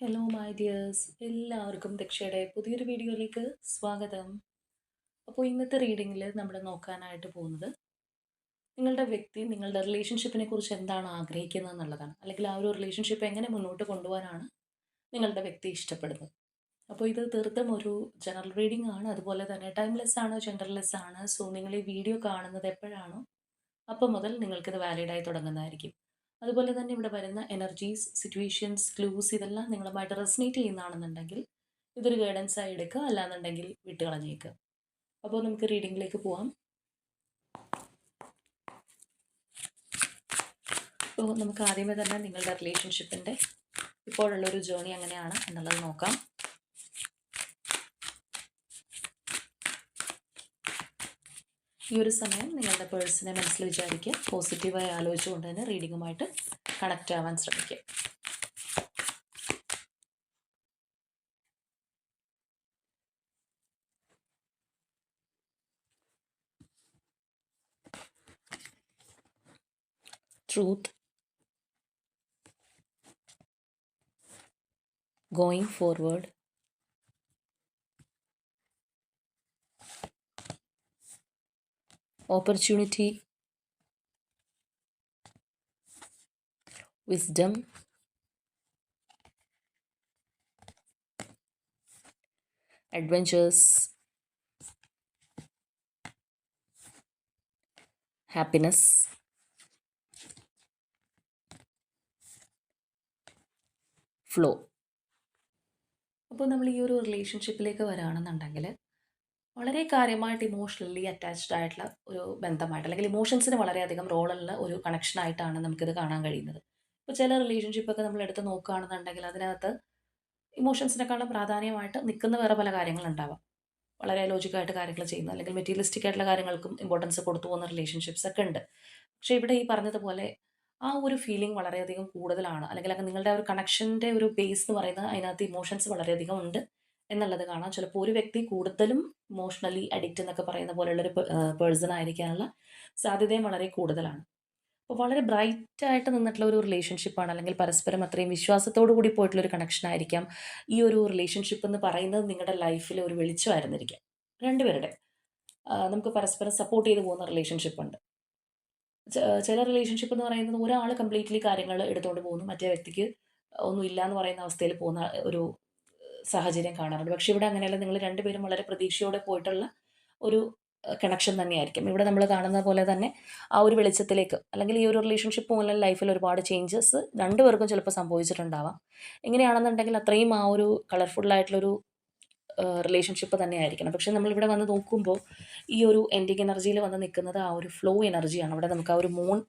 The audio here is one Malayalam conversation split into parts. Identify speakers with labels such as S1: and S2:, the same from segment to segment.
S1: ഹലോ മൈ ഡിയേഴ്സ്, എല്ലാവർക്കും ദക്ഷയുടെ പുതിയൊരു വീഡിയോയിലേക്ക് സ്വാഗതം. അപ്പോൾ ഇന്നത്തെ റീഡിങ്ങിൽ നമ്മൾ നോക്കാനായിട്ട് പോകുന്നത് നിങ്ങളുടെ വ്യക്തി നിങ്ങളുടെ റിലേഷൻഷിപ്പിനെ കുറിച്ച് എന്താണ് ആഗ്രഹിക്കുന്നത് എന്നുള്ളതാണ്. അല്ലെങ്കിൽ ആ ഒരു റിലേഷൻഷിപ്പ് എങ്ങനെ മുന്നോട്ട് കൊണ്ടുപോകാനാണ് നിങ്ങളുടെ വ്യക്തി ഇഷ്ടപ്പെടുന്നത്. അപ്പോൾ ഇത് തീർത്തും ഒരു ജനറൽ റീഡിംഗ് ആണ്. അതുപോലെ തന്നെ ടൈംലെസ് ആണ്, ജെൻഡർലെസ് ആണ്. സോ നിങ്ങൾ ഈ വീഡിയോ കാണുന്നത് എപ്പോഴാണോ അപ്പം മുതൽ നിങ്ങൾക്കിത് വാലിഡായി തുടങ്ങുന്നതായിരിക്കും. അതുപോലെ തന്നെ ഇവിടെ വരുന്ന എനർജീസ്, സിറ്റുവേഷൻസ്, ക്ലൂസ് ഇതെല്ലാം നിങ്ങളുമായിട്ട് റെസനേറ്റ് ചെയ്യുന്നതാണെന്നുണ്ടെങ്കിൽ ഇതൊരു ഗൈഡൻസ് ആയി എടുക്കുക, അല്ലാന്നുണ്ടെങ്കിൽ വിട്ട് കളഞ്ഞേക്കുക. അപ്പോൾ നമുക്ക് റീഡിങ്ങിലേക്ക് പോവാം. അപ്പോൾ നമുക്ക് ആദ്യമേ തന്നെ നിങ്ങളുടെ റിലേഷൻഷിപ്പിൻ്റെ ഇപ്പോഴുള്ളൊരു ജേർണി എങ്ങനെയാണ് എന്നുള്ളത് നോക്കാം. ഈ ഒരു സമയം നിങ്ങളുടെ പേഴ്സണെ മനസ്സിൽ വിചാരിക്കുക, പോസിറ്റീവായി ആലോചിച്ചുകൊണ്ട് തന്നെ റീഡിങ്ങുമായിട്ട് കണക്റ്റ് ആവാൻ ശ്രമിക്കുക. Truth, going forward, opportunity, wisdom, adventures, happiness, flow. അപ്പോൾ നമ്മൾ ഈ ഒരു റിലേഷൻഷിപ്പിലേക്ക് വരികയാണെന്നുണ്ടെങ്കിൽ വളരെ കാര്യമായിട്ട് ഇമോഷണലി അറ്റാച്ച്ഡ് ആയിട്ടുള്ള ഒരു ബന്ധമായിട്ട്, അല്ലെങ്കിൽ ഇമോഷൻസിന് വളരെയധികം റോളുള്ള ഒരു കണക്ഷനായിട്ടാണ് നമുക്കിത് കാണാൻ കഴിയുന്നത്. ഇപ്പോൾ ചില റിലേഷൻഷിപ്പൊക്കെ നമ്മൾ എടുത്ത് നോക്കുകയാണെന്നുണ്ടെങ്കിൽ അതിനകത്ത് ഇമോഷൻസിനെക്കാളും പ്രാധാന്യമായിട്ട് നിൽക്കുന്ന വേറെ പല കാര്യങ്ങളുണ്ടാവാം. വളരെ ലോജിക്കായിട്ട് കാര്യങ്ങൾ ചെയ്യുന്ന, അല്ലെങ്കിൽ മെറ്റീരിയലിസ്റ്റിക് ആയിട്ടുള്ള കാര്യങ്ങൾക്കും ഇമ്പോർട്ടൻസ് കൊടുത്തു പോകുന്ന റിലേഷൻഷിപ്സ് ഒക്കെ ഉണ്ട്. പക്ഷേ ഇവിടെ ഈ പറഞ്ഞതുപോലെ ആ ഒരു ഫീലിംഗ് വളരെയധികം കൂടുതലാണ്, അല്ലെങ്കിൽ നിങ്ങളുടെ ആ ഒരു കണക്ഷൻ്റെ ഒരു ബേസ് എന്ന് പറയുന്നത് അതിനകത്ത് ഇമോഷൻസ് വളരെയധികം ഉണ്ട് എന്നുള്ളത് കാണാം. ചിലപ്പോൾ ഒരു വ്യക്തി കൂടുതലും ഇമോഷണലി അഡിക്റ്റ് എന്നൊക്കെ പറയുന്ന പോലെയുള്ളൊരു പേഴ്സൺ ആയിരിക്കാനുള്ള സാധ്യതയും വളരെ കൂടുതലാണ്. അപ്പോൾ വളരെ ബ്രൈറ്റ് ആയിട്ട് നിന്നിട്ടുള്ള ഒരു റിലേഷൻഷിപ്പാണ്, അല്ലെങ്കിൽ പരസ്പരം അത്രയും വിശ്വാസത്തോടു കൂടി പോയിട്ടുള്ള ഒരു കണക്ഷൻ ആയിരിക്കാം ഈ ഒരു റിലേഷൻഷിപ്പ് എന്ന് പറയുന്നത്. നിങ്ങളുടെ ലൈഫിൽ ഒരു വെളിച്ചമായിരുന്നിരിക്കാം രണ്ടുപേരുടെ. നമുക്ക് പരസ്പരം സപ്പോർട്ട് ചെയ്ത് പോകുന്ന റിലേഷൻഷിപ്പ് ഉണ്ട്. ചില റിലേഷൻഷിപ്പ് എന്ന് പറയുന്നത് ഒരാൾ കംപ്ലീറ്റ്ലി കാര്യങ്ങൾ എടുത്തുകൊണ്ട് പോകുന്നു, മറ്റേ വ്യക്തിക്ക് ഒന്നും എന്ന് പറയുന്ന അവസ്ഥയിൽ പോകുന്ന ഒരു സാഹചര്യം കാണാറുണ്ട്. പക്ഷേ ഇവിടെ അങ്ങനെയല്ല, നിങ്ങൾ രണ്ടുപേരും വളരെ പ്രതീക്ഷയോടെ പോയിട്ടുള്ള ഒരു കണക്ഷൻ തന്നെയായിരിക്കും. ഇവിടെ നമ്മൾ കാണുന്ന പോലെ തന്നെ ആ ഒരു വെളിച്ചത്തിലേക്ക്, അല്ലെങ്കിൽ ഈ ഒരു റിലേഷൻഷിപ്പ് മൂലം ലൈഫിൽ ഒരുപാട് ചേഞ്ചസ് രണ്ടുപേർക്കും ചിലപ്പോൾ സംഭവിച്ചിട്ടുണ്ടാവാം. എങ്ങനെയാണെന്നുണ്ടെങ്കിൽ അത്രയും ആ ഒരു കളർഫുള്ളായിട്ടുള്ളൊരു റിലേഷൻഷിപ്പ് തന്നെയായിരിക്കണം. പക്ഷേ നമ്മളിവിടെ വന്ന് നോക്കുമ്പോൾ ഈ ഒരു എൻഡിങ് എനർജിയിൽ വന്ന് നിൽക്കുന്നത് ആ ഒരു ഫ്ലോ എനർജിയാണ്. അവിടെ നമുക്ക് ആ ഒരു മൂൺ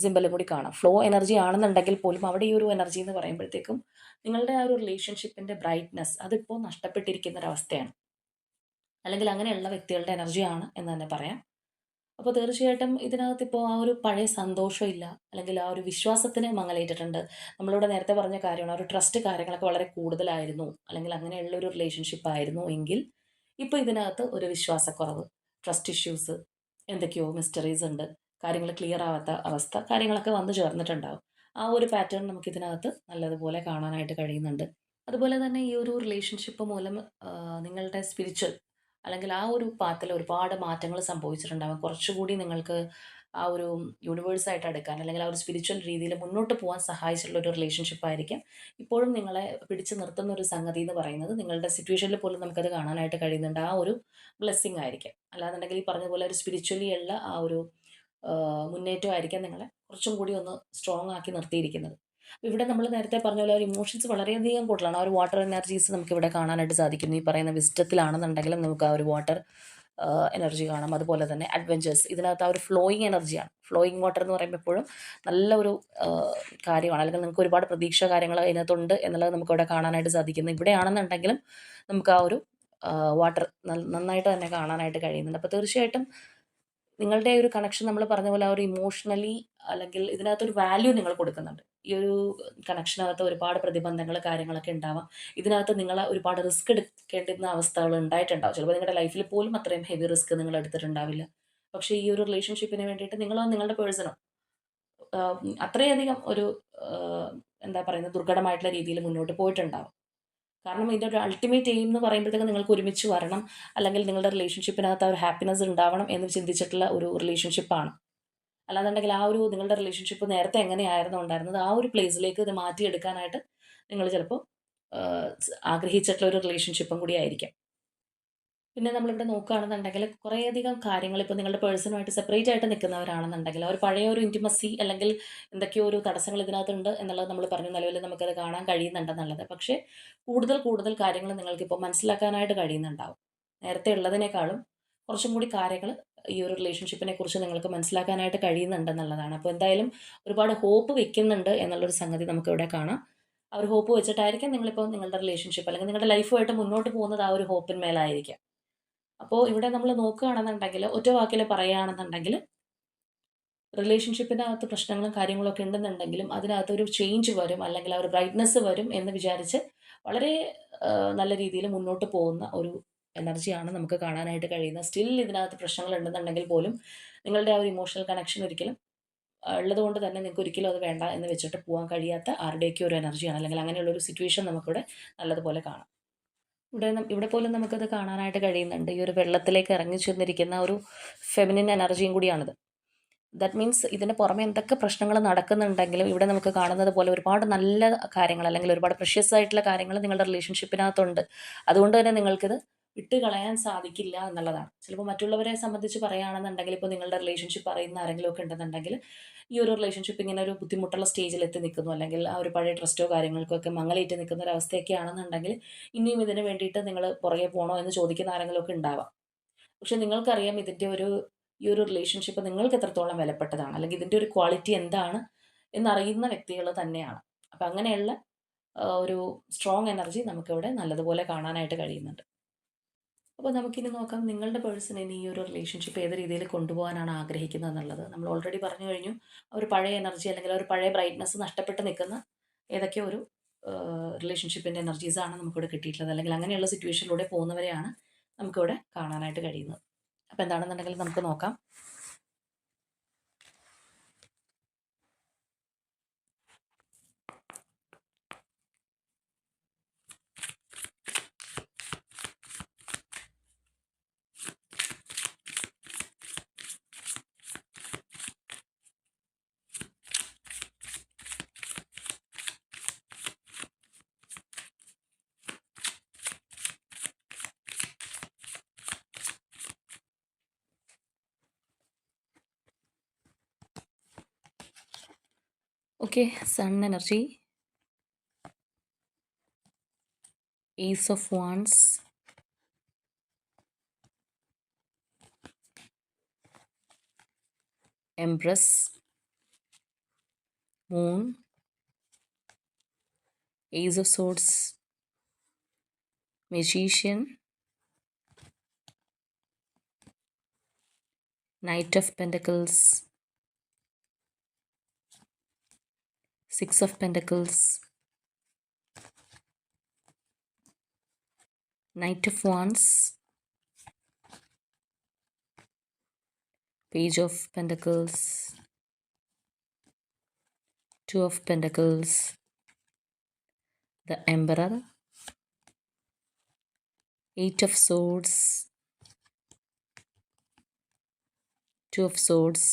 S1: സിമ്പലും കൂടി കാണാം. ഫ്ലോ എനർജി ആണെന്നുണ്ടെങ്കിൽ പോലും അവിടെ ഈ ഒരു എനർജി എന്ന് പറയുമ്പോഴത്തേക്കും നിങ്ങളുടെ ആ ഒരു റിലേഷൻഷിപ്പിൻ്റെ ബ്രൈറ്റ്നെസ് അതിപ്പോൾ നഷ്ടപ്പെട്ടിരിക്കുന്ന ഒരവസ്ഥയാണ്, അല്ലെങ്കിൽ അങ്ങനെയുള്ള വ്യക്തികളുടെ എനർജിയാണ് എന്ന് തന്നെ പറയാം. അപ്പോൾ തീർച്ചയായിട്ടും ഇതിനകത്ത് ഇപ്പോൾ ആ ഒരു പഴയ സന്തോഷമില്ല, അല്ലെങ്കിൽ ആ ഒരു വിശ്വാസത്തിന് മങ്ങലേറ്റിട്ടുണ്ട്. നമ്മളിവിടെ നേരത്തെ പറഞ്ഞ കാര്യമാണ്, ആ ഒരു ട്രസ്റ്റ് കാര്യങ്ങളൊക്കെ വളരെ കൂടുതലായിരുന്നു, അല്ലെങ്കിൽ അങ്ങനെയുള്ള ഒരു റിലേഷൻഷിപ്പ് ആയിരുന്നു എങ്കിൽ ഇപ്പോൾ ഇതിനകത്ത് ഒരു വിശ്വാസക്കുറവ്, ട്രസ്റ്റ് ഇഷ്യൂസ്, എന്തൊക്കെയോ മിസ്റ്ററീസ് ഉണ്ട്, കാര്യങ്ങൾ ക്ലിയർ ആവാത്ത അവസ്ഥ, കാര്യങ്ങളൊക്കെ വന്നു ചേർന്നിട്ടുണ്ടാവും. ആ ഒരു പാറ്റേൺ നമുക്കിതിനകത്ത് നല്ലതുപോലെ കാണാനായിട്ട് കഴിയുന്നുണ്ട്. അതുപോലെ തന്നെ ഈ ഒരു റിലേഷൻഷിപ്പ് മൂലം നിങ്ങളുടെ സ്പിരിച്വൽ, അല്ലെങ്കിൽ ആ ഒരു പാത്തിൽ ഒരുപാട് മാറ്റങ്ങൾ സംഭവിച്ചിട്ടുണ്ടാകും. കുറച്ചുകൂടി നിങ്ങൾക്ക് ആ ഒരു യൂണിവേഴ്സായിട്ട് അടുക്കാൻ, അല്ലെങ്കിൽ ആ ഒരു സ്പിരിച്വൽ രീതിയിൽ മുന്നോട്ട് പോകാൻ സഹായിച്ചിട്ടുള്ള ഒരു റിലേഷൻഷിപ്പ് ആയിരിക്കും ഇപ്പോഴും നിങ്ങളെ പിടിച്ചു നിർത്തുന്ന ഒരു സംഗതി എന്ന് പറയുന്നത്. നിങ്ങളുടെ സിറ്റുവേഷനിൽ പോലും നമുക്കത് കാണാനായിട്ട് കഴിയുന്നുണ്ട്. ആ ഒരു ബ്ലെസ്സിങ് ആയിരിക്കും. അല്ലാന്നുണ്ടെങ്കിൽ ഈ പറഞ്ഞ പോലെ ഒരു സ്പിരിച്വലി ഉള്ള ആ ഒരു മുന്നേറ്റമായിരിക്കാം നിങ്ങളെ കുറച്ചും കൂടി ഒന്ന് സ്ട്രോങ് ആക്കി നിർത്തിയിരിക്കുന്നത്. ഇവിടെ നമ്മൾ നേരത്തെ പറഞ്ഞ പോലെ ഒരു ഇമോഷൻസ് വളരെയധികം കൂടുതലാണ്. ആ ഒരു വാട്ടർ എനർജീസ് നമുക്കിവിടെ കാണാനായിട്ട് സാധിക്കുന്നു. ഈ പറയുന്ന വിസ്റ്റത്തിലാണെന്നുണ്ടെങ്കിലും നമുക്ക് ആ ഒരു വാട്ടർ എനർജി കാണാം. അതുപോലെ തന്നെ അഡ്വഞ്ചേഴ്സ്, ഇതിനകത്ത് ആ ഒരു ഫ്ലോയിങ് എനർജിയാണ്. ഫ്ലോയിങ് വാട്ടർ എന്ന് പറയുമ്പോൾ എപ്പോഴും നല്ല ഒരു കാര്യമാണ്, അല്ലെങ്കിൽ നിങ്ങൾക്ക് ഒരുപാട് പ്രതീക്ഷ കാര്യങ്ങൾ അതിനകത്തുണ്ട് എന്നുള്ളത് നമുക്കിവിടെ കാണാനായിട്ട് സാധിക്കുന്നു. ഇവിടെയാണെന്നുണ്ടെങ്കിലും നമുക്ക് ആ ഒരു വാട്ടർ നന്നായിട്ട് തന്നെ കാണാനായിട്ട് കഴിയുന്നുണ്ട്. അപ്പോൾ തീർച്ചയായിട്ടും നിങ്ങളുടെ ഒരു കണക്ഷൻ നമ്മൾ പറഞ്ഞ പോലെ ആ ഒരു ഇമോഷണലി, അല്ലെങ്കിൽ ഇതിനകത്തൊരു വാല്യൂ നിങ്ങൾ കൊടുക്കുന്നുണ്ട്. ഈ ഒരു കണക്ഷനകത്ത് ഒരുപാട് പ്രതിബന്ധങ്ങൾ കാര്യങ്ങളൊക്കെ ഉണ്ടാവാം. ഇതിനകത്ത് നിങ്ങൾ ഒരുപാട് റിസ്ക് എടുക്കേണ്ടുന്ന അവസ്ഥകൾ ഉണ്ടായിട്ടുണ്ടാവും. ചിലപ്പോൾ നിങ്ങളുടെ ലൈഫിൽ പോലും അത്രയും ഹെവി റിസ്ക് നിങ്ങൾ എടുത്തിട്ടുണ്ടാവില്ല. പക്ഷേ ഈ ഒരു റിലേഷൻഷിപ്പിന് വേണ്ടിയിട്ട് നിങ്ങളോ നിങ്ങളുടെ പേഴ്സണോ അത്രയധികം ഒരു എന്താ പറയുന്നത്, ദുർഘടമായിട്ടുള്ള രീതിയിൽ മുന്നോട്ട് പോയിട്ടുണ്ടാവും. കാരണം ഇതിൻ്റെ ഒരു അൾട്ടിമേറ്റ് എയിം എന്ന് പറയുമ്പോഴത്തേക്കും നിങ്ങൾക്ക് ഒരുമിച്ച് വരണം, അല്ലെങ്കിൽ നിങ്ങളുടെ റിലേഷൻഷിപ്പിനകത്ത് ആ ഒരു ഹാപ്പിനെസ് ഉണ്ടാവണം എന്ന് ചിന്തിച്ചിട്ടുള്ള ഒരു റിലേഷൻഷിപ്പാണ്. അല്ലാന്നുണ്ടെങ്കിൽ ആ ഒരു നിങ്ങളുടെ റിലേഷൻഷിപ്പ് നേരത്തെ എങ്ങനെയായിരുന്നു ഉണ്ടായിരുന്നത്, ആ ഒരു പ്ലേസിലേക്ക് ഇത് മാറ്റിയെടുക്കാനായിട്ട് നിങ്ങൾ ചിലപ്പോൾ ആഗ്രഹിച്ചിട്ടുള്ള ഒരു റിലേഷൻഷിപ്പും കൂടി ആയിരിക്കാം. പിന്നെ നമ്മളിവിടെ നോക്കുകയാണെന്നുണ്ടെങ്കിൽ കുറേയധികം കാര്യങ്ങൾ, ഇപ്പോൾ നിങ്ങളുടെ പേഴ്സണുമായിട്ട് സെപ്പറേറ്റ് ആയിട്ട് നിൽക്കുന്നവരാണെന്നുണ്ടെങ്കിൽ അവർ പഴയ ഒരു ഇൻറ്റിമസി അല്ലെങ്കിൽ എന്തൊക്കെയോ ഒരു തടസ്സങ്ങൾ ഇതിനകത്തുണ്ട് എന്നുള്ളത് നമ്മൾ പറഞ്ഞു, നിലവിൽ നമുക്കത് കാണാൻ കഴിയുന്നുണ്ടെന്നുള്ളത്. പക്ഷേ കൂടുതൽ കൂടുതൽ കാര്യങ്ങൾ നിങ്ങൾക്കിപ്പോൾ മനസ്സിലാക്കാനായിട്ട് കഴിയുന്നുണ്ടാവും. നേരത്തെ ഉള്ളതിനേക്കാളും കുറച്ചും കൂടി കാര്യങ്ങൾ ഈ ഒരു റിലേഷൻഷിപ്പിനെ കുറിച്ച് നിങ്ങൾക്ക് മനസ്സിലാക്കാനായിട്ട് കഴിയുന്നുണ്ടെന്നുള്ളതാണ്. അപ്പോൾ എന്തായാലും ഒരുപാട് ഹോപ്പ് വെക്കുന്നുണ്ട് എന്നുള്ളൊരു സംഗതി നമുക്കിവിടെ കാണാം. ആ ഒരു ഹോപ്പ് വെച്ചിട്ടായിരിക്കും നിങ്ങളിപ്പോൾ നിങ്ങളുടെ റിലേഷൻഷിപ്പ് അല്ലെങ്കിൽ നിങ്ങളുടെ ലൈഫുമായിട്ട് മുന്നോട്ട് പോകുന്നത് ആ ഒരു ഹോപ്പിന്മേലായിരിക്കാം. അപ്പോൾ ഇവിടെ നമ്മൾ നോക്കുകയാണെന്നുണ്ടെങ്കിൽ, ഒറ്റ വാക്കിൽ പറയുകയാണെന്നുണ്ടെങ്കിൽ, റിലേഷൻഷിപ്പിനകത്ത് പ്രശ്നങ്ങളും കാര്യങ്ങളൊക്കെ ഉണ്ടെന്നുണ്ടെങ്കിലും അതിനകത്തൊരു ചേഞ്ച് വരും, അല്ലെങ്കിൽ ആ ഒരു ബ്രൈറ്റ്നസ് വരും എന്ന് വിചാരിച്ച് വളരെ നല്ല രീതിയിൽ മുന്നോട്ട് പോകുന്ന ഒരു എനർജിയാണ് നമുക്ക് കാണാനായിട്ട് കഴിയുന്നത്. സ്റ്റിൽ ഇതിനകത്ത് പ്രശ്നങ്ങൾ ഉണ്ടെന്നുണ്ടെങ്കിൽ പോലും നിങ്ങളുടെ ആ ഒരു ഇമോഷണൽ കണക്ഷൻ ഒരിക്കലും ഉള്ളതുകൊണ്ട് തന്നെ നിങ്ങൾക്ക് ഒരിക്കലും അത് വേണ്ട എന്ന് വെച്ചിട്ട് പോകാൻ കഴിയാത്ത ആരുടെയൊക്കെ ഒരു എനർജിയാണ്, അല്ലെങ്കിൽ അങ്ങനെയുള്ളൊരു സിറ്റുവേഷൻ നമുക്കിവിടെ നല്ലതുപോലെ കാണാം. ഇവിടെ പോലും നമുക്കത് കാണാനായിട്ട് കഴിയുന്നുണ്ട്. ഈ ഒരു വെള്ളത്തിലേക്ക് ഇറങ്ങി ചെന്നിരിക്കുന്ന ഒരു ഫെമിനിൻ എനർജിയും കൂടിയാണിത്. ദാറ്റ് മീൻസ് ഇതിന് പുറമെ എന്തൊക്കെ പ്രശ്നങ്ങൾ നടക്കുന്നുണ്ടെങ്കിലും ഇവിടെ നമുക്ക് കാണുന്നത് പോലെ ഒരുപാട് നല്ല കാര്യങ്ങൾ, അല്ലെങ്കിൽ ഒരുപാട് പ്രഷ്യസ് ആയിട്ടുള്ള കാര്യങ്ങൾ നിങ്ങളുടെ റിലേഷൻഷിപ്പിനകത്തുണ്ട്. അതുകൊണ്ട് തന്നെ നിങ്ങൾക്കിത് വിട്ട് കളയാൻ സാധിക്കില്ല എന്നുള്ളതാണ്. ചിലപ്പോൾ മറ്റുള്ളവരെ സംബന്ധിച്ച് പറയുകയാണെന്നുണ്ടെങ്കിൽ, ഇപ്പോൾ നിങ്ങളുടെ റിലേഷൻഷിപ്പ് അറിയുന്ന ആരെങ്കിലും ഒക്കെ ഉണ്ടെന്നുണ്ടെങ്കിൽ, ഈ ഒരു റിലേഷൻഷിപ്പ് ഇങ്ങനെ ഒരു ബുദ്ധിമുട്ടുള്ള സ്റ്റേജിൽ എത്തി നിൽക്കുന്നു, അല്ലെങ്കിൽ ആ ഒരു പഴയ ട്രസ്റ്റോ കാര്യങ്ങൾക്കോ ഒക്കെ മങ്ങലേറ്റ് നിൽക്കുന്ന ഒരു അവസ്ഥയൊക്കെ ആണെന്നുണ്ടെങ്കിൽ, ഇനിയും ഇതിന് വേണ്ടിയിട്ട് നിങ്ങൾ പുറകെ പോകണോ എന്ന് ചോദിക്കുന്ന ആരെങ്കിലും ഒക്കെ ഉണ്ടാവാം. പക്ഷെ നിങ്ങൾക്കറിയാം ഇതിൻ്റെ ഒരു ഈ ഒരു റിലേഷൻഷിപ്പ് നിങ്ങൾക്ക് എത്രത്തോളം വിലപ്പെട്ടതാണ്, അല്ലെങ്കിൽ ഇതിൻ്റെ ഒരു ക്വാളിറ്റി എന്താണ് എന്നറിയുന്ന വ്യക്തികൾ തന്നെയാണ്. അപ്പം അങ്ങനെയുള്ള ഒരു സ്ട്രോങ് എനർജി നമുക്കിവിടെ നല്ലതുപോലെ കാണാനായിട്ട് കഴിയുന്നുണ്ട്. അപ്പോൾ നമുക്കിനി നോക്കാം, നിങ്ങളുടെ പേഴ്സൺ ഇനി ഈ ഒരു റിലേഷൻഷിപ്പ് ഏത് രീതിയിൽ കൊണ്ടുപോകാനാണ് ആഗ്രഹിക്കുന്നത് എന്നുള്ളത്. നമ്മൾ ഓൾറെഡി പറഞ്ഞു കഴിഞ്ഞു, ആ ഒരു പഴയ എനർജി അല്ലെങ്കിൽ ആ ഒരു പഴയ ബ്രൈറ്റ്നസ് നഷ്ടപ്പെട്ട് നിൽക്കുന്ന ഏതൊക്കെയോ ഒരു റിലേഷൻഷിപ്പിൻ്റെ എനർജീസാണ് നമുക്കിവിടെ കിട്ടിയിട്ടുള്ളത്, അല്ലെങ്കിൽ അങ്ങനെയുള്ള സിറ്റുവേഷനിലൂടെ പോകുന്നവരെയാണ് നമുക്കിവിടെ കാണാനായിട്ട് കഴിയുന്നത്. അപ്പോൾ എന്താണെന്നുണ്ടെങ്കിൽ നമുക്ക് നോക്കാം. Okay, sun energy, Ace of Wands, Empress, Moon, Ace of Swords, Magician, Knight of Pentacles, Six of Pentacles, Knight of Wands, Page of Pentacles, Two of Pentacles, the Emperor, Eight of Swords, Two of Swords,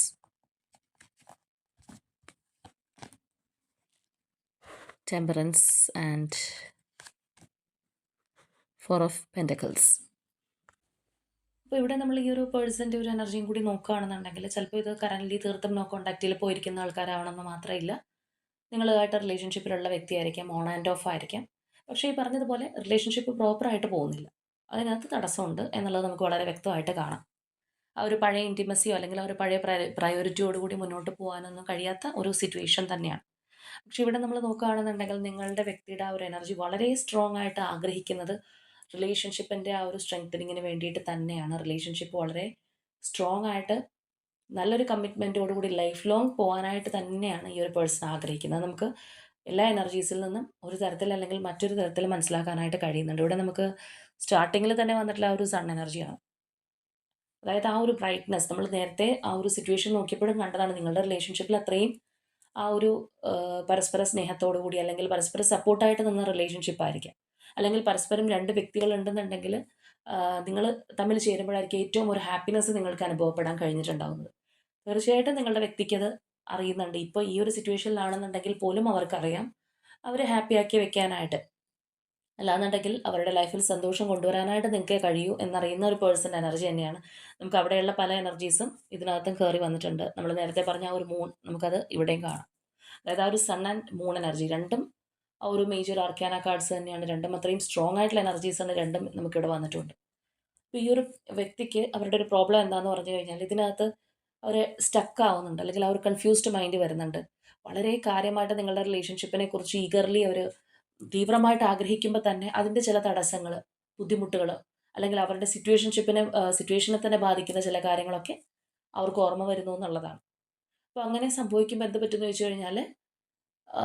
S1: Temperance, and Four of Pentacles. അപ്പോൾ ഇവിടെ നമ്മൾ ഈ ഒരു പേഴ്സൻ്റെ ഒരു എനർജിയും കൂടി നോക്കുകയാണെന്നുണ്ടെങ്കിൽ, ചിലപ്പോൾ ഇത് കറൻ്റ്ലി തീർത്തും നോ കോൺടാക്റ്റിൽ പോയിരിക്കുന്ന ആൾക്കാരാവണമെന്ന് മാത്രമില്ല. നിങ്ങളുമായിട്ട് റിലേഷൻഷിപ്പിലുള്ള വ്യക്തിയായിരിക്കാം, ഓൺ ആൻഡ് ഓഫ് ആയിരിക്കാം. പക്ഷേ ഈ പറഞ്ഞതുപോലെ റിലേഷൻഷിപ്പ് പ്രോപ്പറായിട്ട് പോകുന്നില്ല, അതിനകത്ത് തടസ്സമുണ്ട് എന്നുള്ളത് നമുക്ക് വളരെ വ്യക്തമായിട്ട് കാണാം. ആ ഒരു പഴയ ഇൻറ്റിമസിയോ അല്ലെങ്കിൽ ആ ഒരു പഴയ പ്രയോറിറ്റിയോടുകൂടി മുന്നോട്ട് പോകാനൊന്നും കഴിയാത്ത ഒരു സിറ്റുവേഷൻ തന്നെയാണ്. പക്ഷേ ഇവിടെ നമ്മൾ നോക്കുകയാണെന്നുണ്ടെങ്കിൽ, നിങ്ങളുടെ വ്യക്തിയുടെ ആ ഒരു എനർജി വളരെ സ്ട്രോങ് ആയിട്ട് ആഗ്രഹിക്കുന്നത് റിലേഷൻഷിപ്പിൻ്റെ ആ ഒരു സ്ട്രെങ്തനിങ്ങിന് വേണ്ടിയിട്ട് തന്നെയാണ്. റിലേഷൻഷിപ്പ് വളരെ സ്ട്രോങ് ആയിട്ട് നല്ലൊരു കമ്മിറ്റ്മെൻറ്റോടുകൂടി ലൈഫ് ലോങ് പോകാനായിട്ട് തന്നെയാണ് ഈ ഒരു പേഴ്സൺ ആഗ്രഹിക്കുന്നത്. നമുക്ക് എല്ലാ എനർജീസിൽ നിന്നും ഒരു തരത്തിൽ അല്ലെങ്കിൽ മറ്റൊരു തരത്തിൽ മനസ്സിലാക്കാനായിട്ട് കഴിയുന്നുണ്ട്. ഇവിടെ നമുക്ക് സ്റ്റാർട്ടിങ്ങിൽ തന്നെ വന്നിട്ടുള്ള ആ ഒരു സൺ എനർജിയാണ്. അതായത് ആ ഒരു ബ്രൈറ്റ്നസ് നമ്മൾ നേരത്തെ ആ ഒരു സിറ്റുവേഷൻ നോക്കിയപ്പോഴും കണ്ടതാണ്. നിങ്ങളുടെ റിലേഷൻഷിപ്പിൽ അത്രയും ആ ഒരു പരസ്പര സ്നേഹത്തോടു കൂടി അല്ലെങ്കിൽ പരസ്പരം സപ്പോർട്ടായിട്ട് നിന്ന റിലേഷൻഷിപ്പ് ആയിരിക്കാം. അല്ലെങ്കിൽ പരസ്പരം 2 വ്യക്തികൾ ഉണ്ടെന്നുണ്ടെങ്കിൽ നിങ്ങൾ തമ്മിൽ ചേരുമ്പോഴായിരിക്കും ഏറ്റവും ഒരു ഹാപ്പിനെസ് നിങ്ങൾക്ക് അനുഭവപ്പെടാൻ കഴിഞ്ഞിട്ടുണ്ടാവുന്നത്. തീർച്ചയായിട്ടും നിങ്ങളുടെ വ്യക്തിക്കത് അറിയുന്നുണ്ട്. ഇപ്പോൾ ഈ ഒരു സിറ്റുവേഷനിലാണെന്നുണ്ടെങ്കിൽ പോലും അവർക്കറിയാം അവരെ ഹാപ്പിയാക്കി വെക്കാനായിട്ട്. അല്ലാന്നുണ്ടെങ്കിൽ അവരുടെ ലൈഫിൽ സന്തോഷം കൊണ്ടുവരാനായിട്ട് നിങ്ങൾക്കേ കഴിയൂ എന്നറിയുന്ന ഒരു പേഴ്സൻ്റെ എനർജി തന്നെയാണ്. നമുക്ക് അവിടെയുള്ള പല എനർജീസും ഇതിനകത്തും കയറി വന്നിട്ടുണ്ട്. നമ്മൾ നേരത്തെ പറഞ്ഞ ആ ഒരു മൂൺ നമുക്കത് ഇവിടെയും കാണാം. അതായത് ആ ഒരു സൺ ആൻഡ് മൂൺ എനർജി രണ്ടും ആ ഒരു മേജർ ആർക്കാന കാർഡ്സ് തന്നെയാണ്. രണ്ടും അത്രയും സ്ട്രോങ് ആയിട്ടുള്ള എനർജീസാണ് രണ്ടും നമുക്കിവിടെ വന്നിട്ടുണ്ട്. അപ്പോൾ ഈ ഒരു വ്യക്തിക്ക് അവരുടെ ഒരു പ്രോബ്ലം എന്താന്ന് പറഞ്ഞു കഴിഞ്ഞാൽ ഇതിനകത്ത് അവർ സ്റ്റക്ക് ആവുന്നുണ്ട് അല്ലെങ്കിൽ ആ ഒരു കൺഫ്യൂസ്ഡ് മൈൻഡ് വരുന്നുണ്ട്. വളരെ കാര്യമായിട്ട് നിങ്ങളുടെ റിലേഷൻഷിപ്പിനെ കുറിച്ച് ഈഗർലി അവർ തീവ്രമായിട്ട് ആഗ്രഹിക്കുമ്പോൾ തന്നെ അതിൻ്റെ ചില തടസ്സങ്ങൾ, ബുദ്ധിമുട്ടുകൾ അല്ലെങ്കിൽ അവരുടെ സിറ്റുവേഷനെ തന്നെ ബാധിക്കുന്ന ചില കാര്യങ്ങളൊക്കെ അവർക്ക് ഓർമ്മ വരുന്നു എന്നുള്ളതാണ്. അപ്പോൾ അങ്ങനെ സംഭവിക്കുമ്പോൾ എന്ത് പറ്റുമെന്ന് ചോദിച്ചു കഴിഞ്ഞാൽ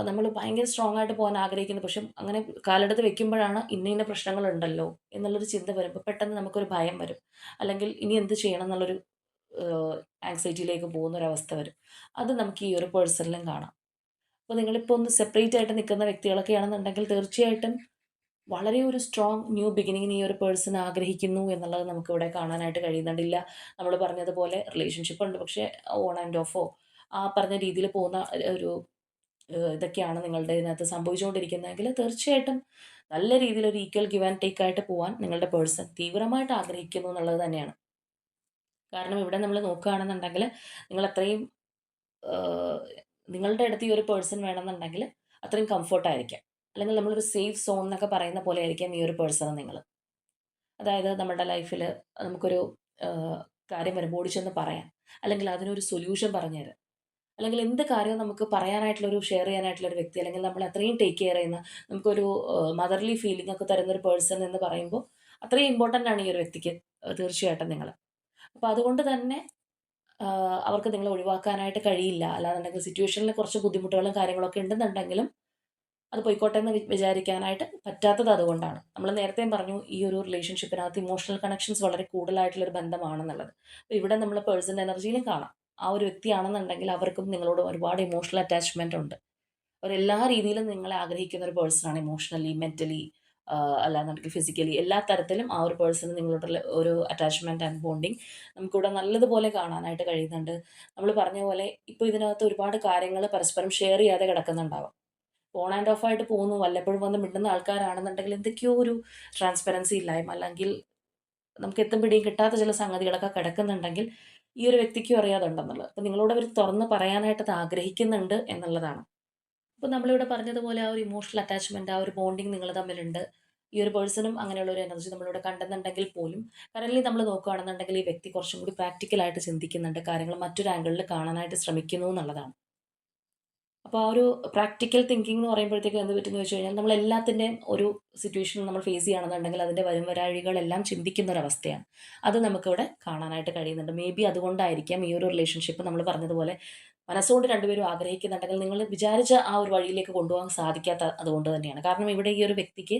S1: നമ്മൾ ഭയങ്കര സ്ട്രോങ് ആയിട്ട് പോകാൻ ആഗ്രഹിക്കുന്നു. പക്ഷെ അങ്ങനെ കാലെടുത്ത് വെക്കുമ്പോഴാണ് ഇന്ന ഇന്ന പ്രശ്നങ്ങളുണ്ടല്ലോ എന്നുള്ളൊരു ചിന്ത വരുമ്പോൾ പെട്ടെന്ന് നമുക്കൊരു ഭയം വരും. അല്ലെങ്കിൽ ഇനി എന്ത് ചെയ്യണം എന്നുള്ളൊരു ആങ്സൈറ്റിയിലേക്ക് പോകുന്നൊരവസ്ഥ വരും. അത് നമുക്ക് ഈ ഒരു പേഴ്സണിലും കാണാം. അപ്പോൾ നിങ്ങളിപ്പോൾ ഒന്ന് സെപ്പറേറ്റ് ആയിട്ട് നിൽക്കുന്ന വ്യക്തികളൊക്കെ ആണെന്നുണ്ടെങ്കിൽ തീർച്ചയായിട്ടും വളരെ ഒരു സ്ട്രോങ് ന്യൂ ബിഗിനിങ്ങിന് ഈ ഒരു പേഴ്സൺ ആഗ്രഹിക്കുന്നു എന്നുള്ളത് നമുക്കിവിടെ കാണാനായിട്ട് കഴിയുന്നുണ്ടില്ല. നമ്മൾ പറഞ്ഞതുപോലെ റിലേഷൻഷിപ്പ് ഉണ്ട്, പക്ഷേ ഓൺ ആൻഡ് ഓഫോ ആ പറഞ്ഞ രീതിയിൽ പോകുന്ന ഒരു ഇതൊക്കെയാണ് നിങ്ങളുടെ ഇതിനകത്ത് സംഭവിച്ചുകൊണ്ടിരിക്കുന്നതെങ്കിൽ തീർച്ചയായിട്ടും നല്ല രീതിയിൽ ഒരു ഈക്വൽ ഗിവ് ആൻഡ് ടേക്ക് ആയിട്ട് പോകാൻ നിങ്ങളുടെ പേഴ്സൺ തീവ്രമായിട്ട് ആഗ്രഹിക്കുന്നു എന്നുള്ളത് തന്നെയാണ്. കാരണം ഇവിടെ നമ്മൾ നോക്കുകയാണെന്നുണ്ടെങ്കിൽ നിങ്ങൾ അത്രയും ആഹ്, നിങ്ങളുടെ അടുത്ത് ഈ ഒരു പേഴ്സൺ വേണമെന്നുണ്ടെങ്കിൽ അത്രയും കംഫർട്ടായിരിക്കാം. അല്ലെങ്കിൽ നമ്മളൊരു സേഫ് സോൺ എന്നൊക്കെ പറയുന്ന പോലെ ആയിരിക്കാം ഈ ഒരു പേഴ്സണെ നിങ്ങൾ. അതായത് നമ്മുടെ ലൈഫിൽ നമുക്കൊരു ആഹ്, കാര്യം വരുമ്പോൾ ഓടിച്ചെന്ന് പറയാം. അല്ലെങ്കിൽ അതിനൊരു സൊല്യൂഷൻ പറഞ്ഞു തരാം. അല്ലെങ്കിൽ എന്ത് കാര്യവും നമുക്ക് പറയാനായിട്ടുള്ളൊരു ഷെയർ ചെയ്യാനായിട്ടുള്ള ഒരു വ്യക്തി അല്ലെങ്കിൽ നമ്മൾ അത്രയും ടേക്ക് കെയർ ചെയ്യുന്ന നമുക്കൊരു മദർലി ഫീലിംഗ് ഒക്കെ തരുന്ന ഒരു പേഴ്സൺ എന്ന് പറയുമ്പോൾ അത്രയും ഇമ്പോർട്ടൻ്റ് ആണ് ഈ ഒരു വ്യക്തിക്ക് തീർച്ചയായിട്ടും നിങ്ങൾ. അപ്പോൾ അതുകൊണ്ട് തന്നെ അവർക്ക് നിങ്ങളെ ഒഴിവാക്കാനായിട്ട് കഴിയില്ല. അല്ലാന്നുണ്ടെങ്കിൽ സിറ്റുവേഷനിൽ കുറച്ച് ബുദ്ധിമുട്ടുകളും കാര്യങ്ങളൊക്കെ ഉണ്ടെന്നുണ്ടെങ്കിലും അത് പൊയ്ക്കോട്ടെ എന്ന് വിചാരിക്കാനായിട്ട് പറ്റാത്തത് അതുകൊണ്ടാണ്. നമ്മൾ നേരത്തെയും പറഞ്ഞു ഈ ഒരു റിലേഷൻഷിപ്പിനകത്ത് ഇമോഷണൽ കണക്ഷൻസ് വളരെ കൂടുതലായിട്ടുള്ളൊരു ബന്ധമാണെന്നുള്ളത്. അപ്പോൾ ഇവിടെ നമ്മൾ പേഴ്സൺ എനർജിയിലും കാണാം. ആ ഒരു വ്യക്തിയാണെന്നുണ്ടെങ്കിൽ അവർക്കും നിങ്ങളോട് ഒരുപാട് ഇമോഷണൽ അറ്റാച്ച്മെന്റ് ഉണ്ട്. അവരെല്ലാ രീതിയിലും നിങ്ങളെ ആഗ്രഹിക്കുന്ന ഒരു പേഴ്സണാണ്. ഇമോഷണലി, മെന്റലി, അല്ലാന്നുണ്ടെങ്കിൽ ഫിസിക്കലി എല്ലാ തരത്തിലും ആ ഒരു പേഴ്സണ് നിങ്ങളോടുള്ള ഒരു അറ്റാച്ച്മെന്റ് ആൻഡ് ബോണ്ടിങ് നമുക്കിവിടെ നല്ലതുപോലെ കാണാനായിട്ട് കഴിയുന്നുണ്ട്. നമ്മൾ പറഞ്ഞ പോലെ ഇപ്പോൾ ഇതിനകത്ത് ഒരുപാട് കാര്യങ്ങൾ പരസ്പരം ഷെയർ ചെയ്യാതെ കിടക്കുന്നുണ്ടാവാം. ഓൺ ആൻഡ് ഓഫ് ആയിട്ട് പോകുന്നു. വല്ലപ്പോഴും വന്ന് മിണ്ടുന്ന ആൾക്കാരാണെന്നുണ്ടെങ്കിൽ എന്തൊക്കെയോ ഒരു ട്രാൻസ്പെറൻസി ഇല്ലായ്മ അല്ലെങ്കിൽ നമുക്ക് എത്തും പിടിയും കിട്ടാത്ത ചില സംഗതികളൊക്കെ കിടക്കുന്നുണ്ടെങ്കിൽ ഈ ഒരു വ്യക്തിക്കും അറിയാതുണ്ടെന്നുള്ളത്. അപ്പോൾ നിങ്ങളോട് അവർ തുറന്ന് പറയാനായിട്ട് അത് ആഗ്രഹിക്കുന്നുണ്ട് എന്നുള്ളതാണ്. അപ്പോൾ നമ്മളിവിടെ പറഞ്ഞതുപോലെ ആ ഒരു ഇമോഷണൽ അറ്റാച്ച്മെന്റ്, ആ ഒരു ബോണ്ടിങ് നിങ്ങൾ തമ്മിലുണ്ട്. ഈ ഒരു പേഴ്സണും അങ്ങനെയുള്ള ഒരു എനർജി നമ്മളിവിടെ കണ്ടെന്നുണ്ടെങ്കിൽ പോലും കറൻറ്റ്ലി നമ്മൾ നോക്കുകയാണെന്നുണ്ടെങ്കിൽ ഈ വ്യക്തി കുറച്ചും കൂടി പ്രാക്ടിക്കലായിട്ട് ചിന്തിക്കുന്നുണ്ട്. കാര്യങ്ങൾ മറ്റൊരു ആംഗിളിൽ കാണാനായിട്ട് ശ്രമിക്കുന്നു എന്നുള്ളതാണ്. അപ്പോൾ ആ ഒരു പ്രാക്ടിക്കൽ തിങ്കിങ് എന്ന് പറയുമ്പോഴത്തേക്കും എന്ത് പറ്റുമെന്ന് വെച്ച് കഴിഞ്ഞാൽ നമ്മൾ എല്ലാത്തിൻ്റെയും ഒരു സിറ്റുവേഷൻ നമ്മൾ ഫേസ് ചെയ്യുകയാണെന്നുണ്ടെങ്കിൽ അതിൻ്റെ വരും വരാഴികളെല്ലാം ചിന്തിക്കുന്ന ഒരവസ്ഥയാണ്. അത് നമുക്കിവിടെ കാണാനായിട്ട് കഴിയുന്നുണ്ട്. മേ ബി അതുകൊണ്ടായിരിക്കാം ഈ ഒരു റിലേഷൻഷിപ്പ് നമ്മൾ പറഞ്ഞതുപോലെ മനസ്സുകൊണ്ട് രണ്ടുപേരും ആഗ്രഹിക്കുന്നുണ്ടെങ്കിൽ നിങ്ങൾ വിചാരിച്ച ആ ഒരു വഴിയിലേക്ക് കൊണ്ടുപോകാൻ സാധിക്കാത്ത അതുകൊണ്ട് തന്നെയാണ്. കാരണം ഇവിടെ ഈ ഒരു വ്യക്തിക്ക്